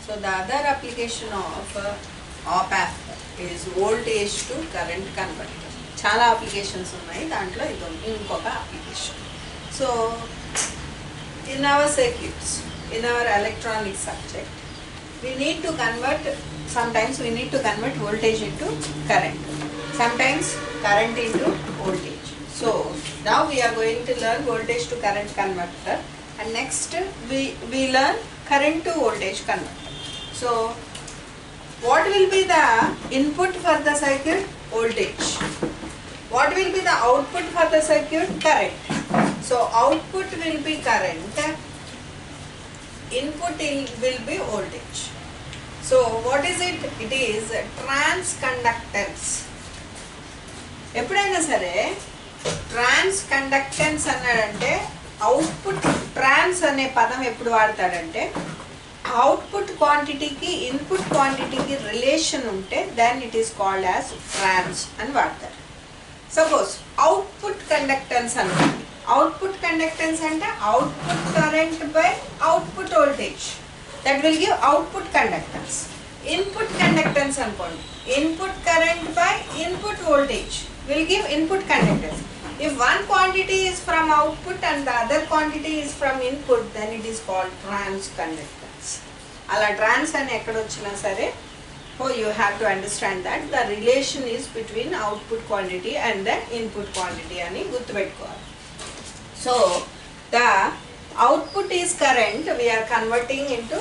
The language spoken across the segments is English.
So the other application of op-amp is voltage to current converter. Chala applications unnai dantlo idu inkoka application. So in our circuits, in our electronic subject, we need to convert, sometimes we need to convert voltage into current, sometimes current into voltage. So now we are going to learn voltage to current converter, and next we learn current to voltage converter. So what will be the input for the circuit? Voltage. What will be the output for the circuit? Current. So output will be current, input will be voltage. So what is it? It is transconductance. ఎప్పుడైనా సరే ట్రాన్స్ conductance అన్నాడంటే output, ట్రాన్స్ అనే పదం ఎప్పుడు వాడతాడంటే output క్వాంటిటీకి input క్వాంటిటీకి relation ఉంటే then it is called as trans అని వాడతారు. సపోజ్ అవుట్పుట్ కండక్టెన్స్ అనుకోండి. అవుట్పుట్ కండక్టెన్స్ అంటే output current by output voltage, that will give output conductance. Input conductance అనుకోండి. Input current by input voltage will give input conductance. If one quantity is from output and the other quantity is from input, then it is called transconductance. Ala trans ane ekkada ochina sare, so you have to understand that the relation is between output quantity and the input quantity ani gurtu pettukovali. So the output is current, we are converting into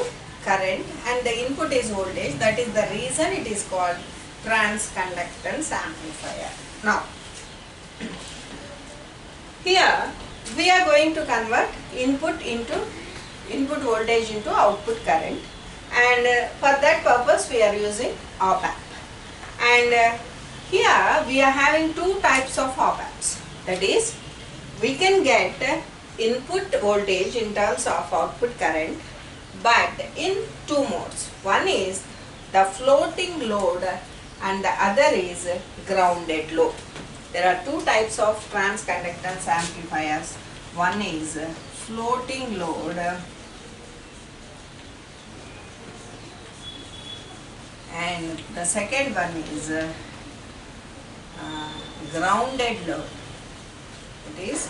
current, and the input is voltage. That is the reason it is called transconductance amplifier. Now here we are going to convert input voltage into output current, and for that purpose we are using op-amp. And here we are having two types of op-amps. That is, we can get input voltage in terms of output current, but in two modes. One is the floating load and the other is grounded load. There are two types of transconductance amplifiers. One is floating load and the second one is grounded load. It is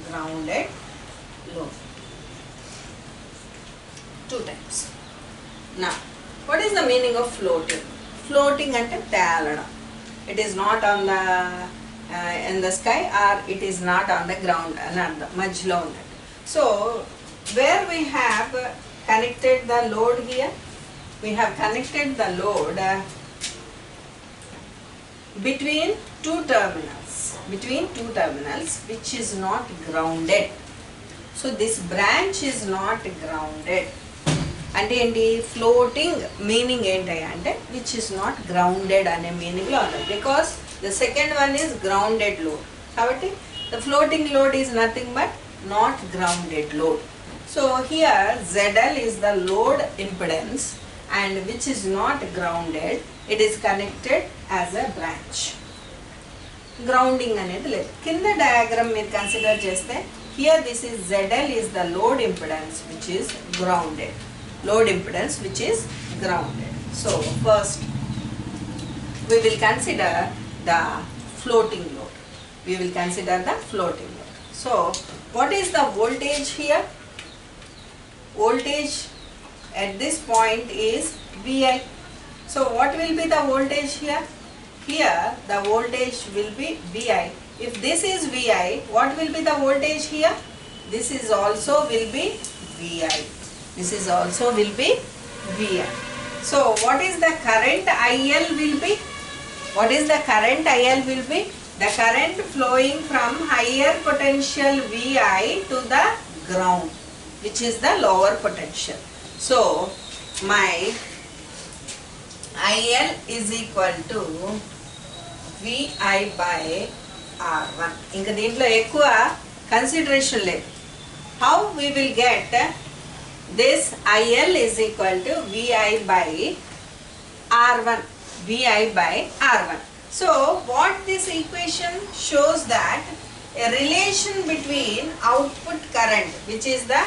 grounded load. Two types. Now, what is the meaning of floating? Floating ante taalada. It is not on the in the sky, or it is not on the ground another majlo unnadu. So where we have connected the load here, we have connected the load between two terminals which is not grounded. So this branch is not grounded. అంటే ఏంటి? Floating meaning ఏంటి అంటే which is not grounded అనే మీనింగ్లో ఉన్నది. Because the second one is grounded load, కాబట్టి the floating load is nothing but not grounded load. So here ZL is the load impedance and which is not grounded, it is connected as a branch. Grounding అనేది లేదు. కింద diagram మీరు consider చేస్తే here this is ZL is the load impedance which is grounded. Load impedance which is grounded. So first we will consider the floating load. So what is the voltage here? Voltage at this point is VI. So what will be the voltage here? Here the voltage will be VI. If this is VI, what will be the voltage here? This is also will be VI. This is also will be VI. So what is the current IL will be? What is the current IL will be? The current flowing from higher potential VI to the ground, which is the lower potential. So my IL is equal to VI by R1. Inka deentlo ekkuva consideration లేదు. How we will get this IL is equal to VI by R1. VI by R1. So what this equation shows that a relation between output current, which is the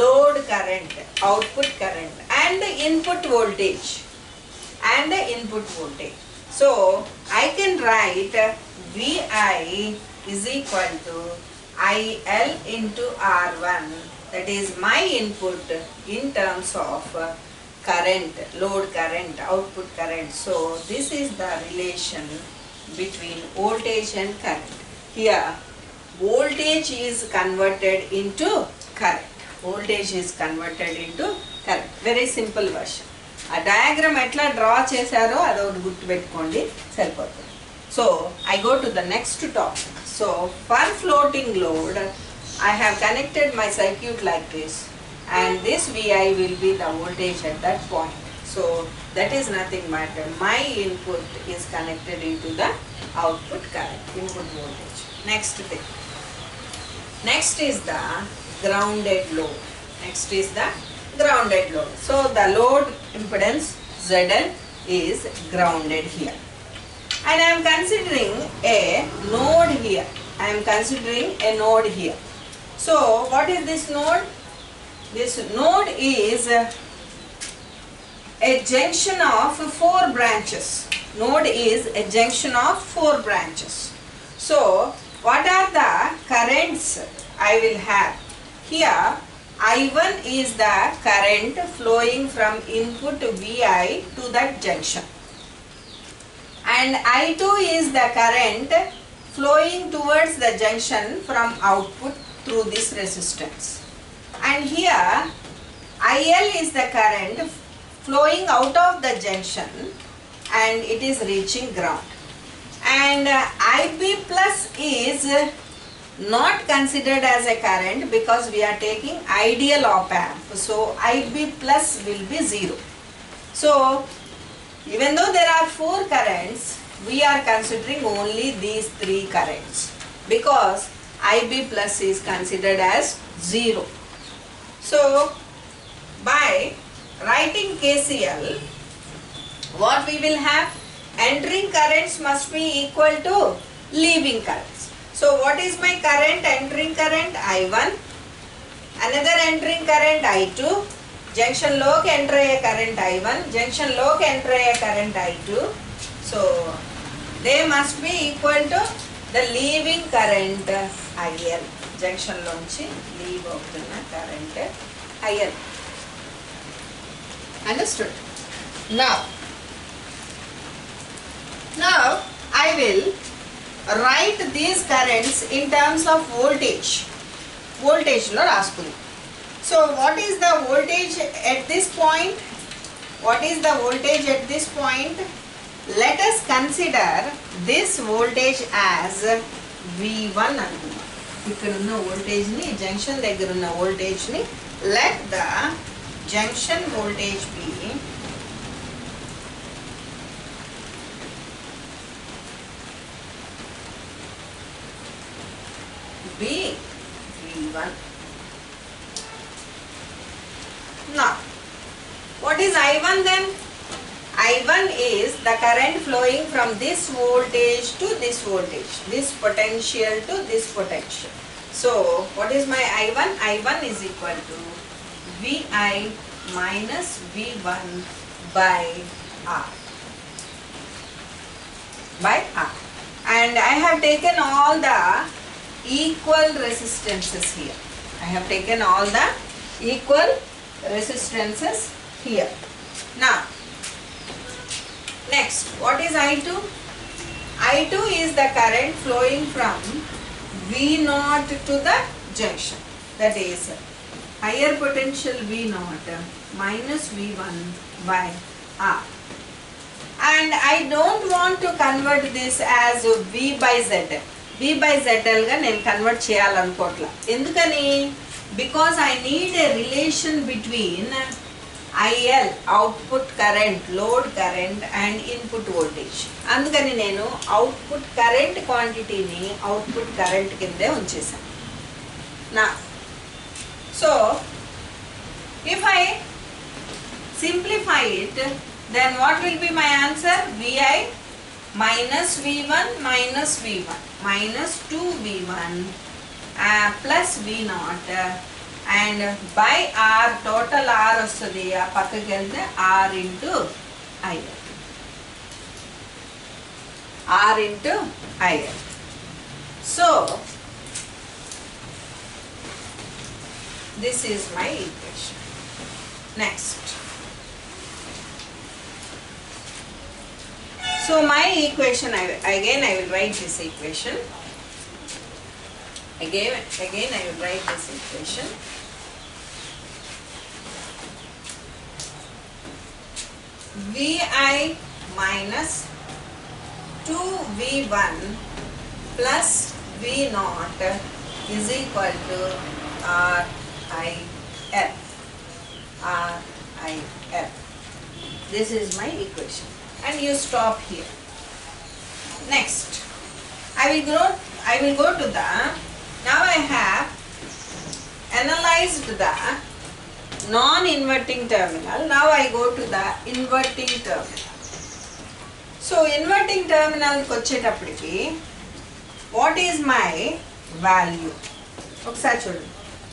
load current, output current, and and the input voltage. So I can write VI is equal to IL into R1, that is my input in terms of current, load current, output current. So this is the relation between voltage and current. Here voltage is converted into current. Very simple version. A diagram etla draw chesaro adokati gurtu pettukondi saripotundi. So I go to the next topic. So for floating load, I have connected my circuit like this, and this VI will be the voltage at that point. So that is nothing but my input is connected into the output current, input voltage. Next thing. Next is the grounded load. So the load impedance ZL is grounded here. And I am considering a node here. So what is this node? This node is a junction of 4 branches. So what are the currents I will have? Here I1 is the current flowing from input VI to that junction, and I2 is the current flowing towards the junction from output through this resistance, and here IL is the current flowing out of the junction and it is reaching ground, and IB plus is not considered as a current because we are taking ideal op amp. So IB plus will be 0. So even though there are 4 currents, we are considering only these 3 currents because IB plus is considered as 0. So by writing KCL, what we will have? Entering currents must be equal to leaving currents. So what is my current? Entering current I1, another entering current I2, junction low ki enter aye current I1, junction low ki enter aye current I2. So they must be equal to the leaving current IL. Junction lonchi leave avutuna current IL. Understood? Now I will write these currents in terms of voltage. Voltage lo raskunna. So what is the voltage at this point? Let us consider this voltage as V1 anukundam. Ikkada unna voltage ni, junction daggara unna voltage ni, let the junction voltage be V1. Now, what is I1 then? I1 is the current flowing from this voltage to this voltage, this potential to this potential. So, what is my I1? I1 is equal to VI minus V1 by R. And I have taken all the equal resistances here. Now, next, what is I2? I2 is the current flowing from V0 to the junction. That is higher potential V0 minus V1 by R. And I don't want to convert this as V by ZL. V by ZL ga nenu convert cheyalanukotla. Endukani? Because I need a relation between IL, output current, load current and input voltage. Andukani nenu output current quantity ni output current kinde unchesanu. Now, so if I simplify it, then what will be my answer? VI minus V1 minus V1 minus 2V1 plus V0 and by R total R వస్తుంది ఆ పక్కకి వెళ్తే R into IL. R into IL. So this is my equation. Next. So my equation, again I will write this equation. Again I will write this equation. Vi minus 2V1 plus V naught is equal to RIL. RIL. This is my equation. And you stop here. Next, I will go to the, now I have analyzed the non-inverting terminal. Now I go to the inverting terminal. So inverting terminal kochetappudiki, what is my value? Okasari chudandi.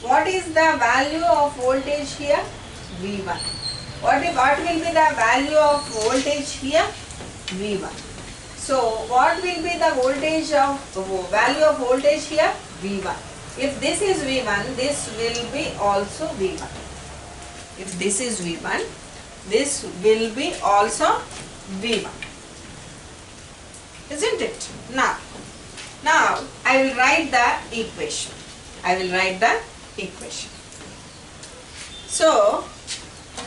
What is the value of voltage here? V1. What will be the value of voltage here? V1. So what will be the voltage of value of voltage here? V1. If this is V1, this will be also V1. If this is V1, this will be also V1. Isn't it? Now I will write the equation. So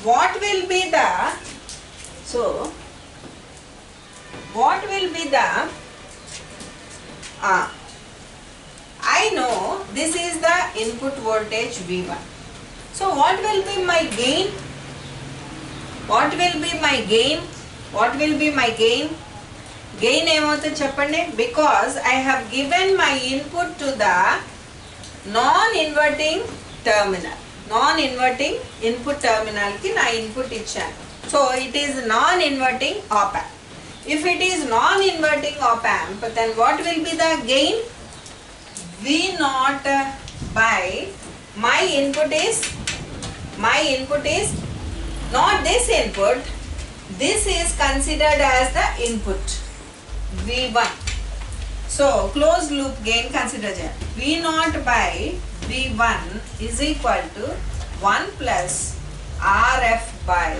what will be the I know this is the input voltage V1. So what will be my gain? Gain ఏమవుతుంది చెప్పండి? Because I have given my input to the non-inverting terminal. Non-inverting input terminal ki na input ichchanu. So it is non-inverting op amp. If it is non-inverting op amp, then what will be the gain? V naught by my input is not this input. This is considered as the input V1. So closed loop gain consider cheyali. V naught by V1 is equal to 1 plus RF by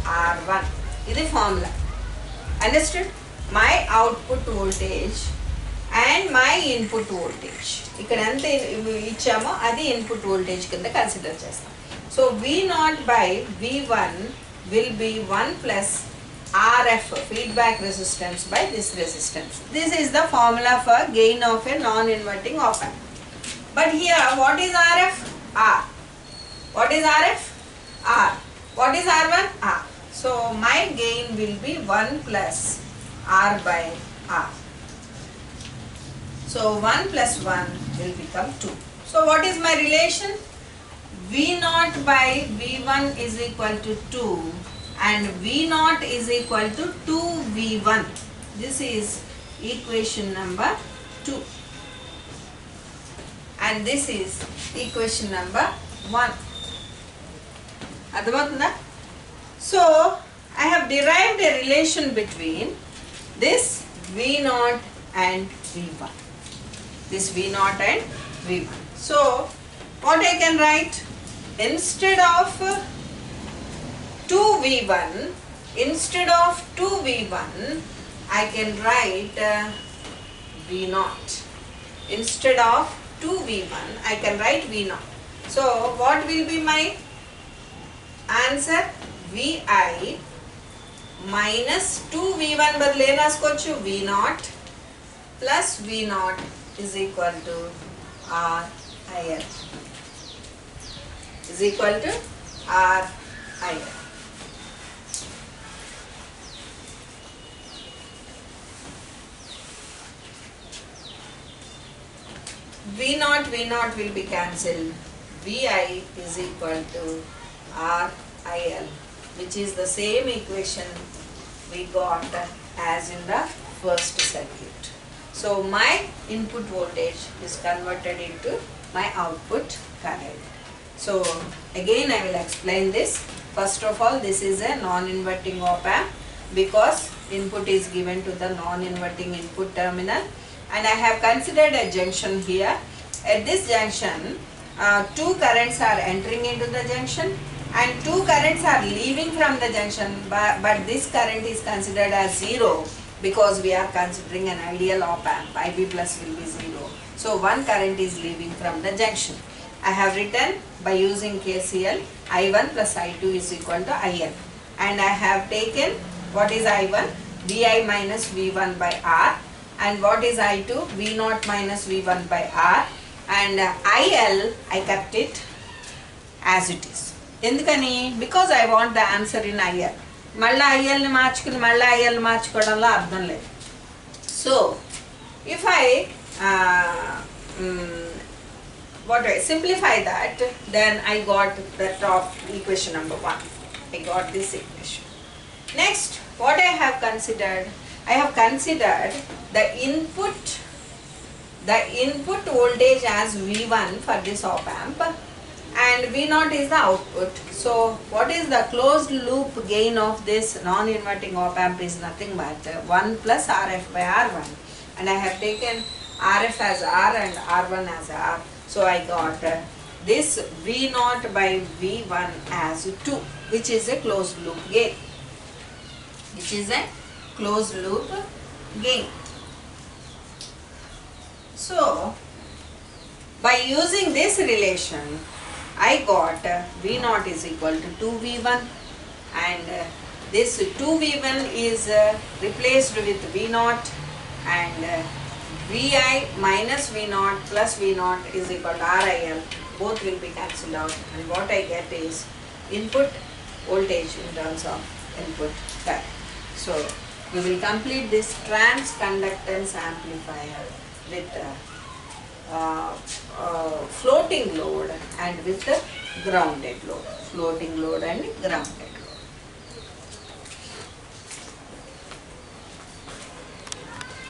R1. This is formula. Understood? My output voltage and my input voltage. ఇక్కడ ఎంత ఇచ్చామో అది input voltage కింద consider చేస్తాం. So V naught by V1 will be 1 plus RF feedback resistance by this resistance. This is the formula for gain of a non-inverting op amp. But here what is RF? R. What is RF? R. What is R1? R. So my gain will be 1 plus R by R. So 1 plus 1 will become 2. So what is my relation? V naught by V1 is equal to 2 and V naught is equal to 2V1. This is equation number 2. And this is equation number 1. Adhamatunda? So I have derived a relation between this V naught and V1. This V naught and V1. So what I can write? Instead of 2V1, I can write V naught. Instead of 2V1, I can write V naught. So what will be my answer? Vi minus 2V1 బదులు ఏం రాసుకోవచ్చు? V naught plus V naught is equal to RIL. Is equal to RIL. V naught will be cancelled. Vi is equal to RIL, which is the same equation we got as in the first circuit. So my input voltage is converted into my output current. So again I will explain this. First of all, this is a non-inverting op-amp because input is given to the non-inverting input terminal, and I have considered a junction here. At this junction, two currents are entering into the junction and two currents are leaving from the junction, but this current is considered as zero because we are considering an ideal op-amp. IB plus will be zero. So one current is leaving from the junction. I have written by using KCL, I1 plus I2 is equal to IN, and I have taken what is I1, Vi minus V1 by R, and what is I2, V0 minus V1 by R, and IL I kept it as it is. Endukani? Because I want the answer in IL. Malla IL ni marchukoni malla IL marchukodamlo ardham ledhu. So if I simplify that, then I got the top equation number 1. I got this equation. Next, what I have considered? I have considered the input voltage as V1 for this op-amp, and V0 is the output. So what is the closed loop gain of this non-inverting op-amp is nothing but 1 plus RF by R1, and I have taken RF as R and R1 as R. So I got this V0 by V1 as 2, which is a closed loop gain. So by using this relation, I got V0 is equal to 2V1, and this 2V1 is replaced with V0, and Vi minus V0 plus V0 is equal to RIL. Both will be cancelled out, and what I get is input voltage in terms of input current. So we will complete this transconductance amplifier with floating load and with the grounded load. Floating load and grounded load.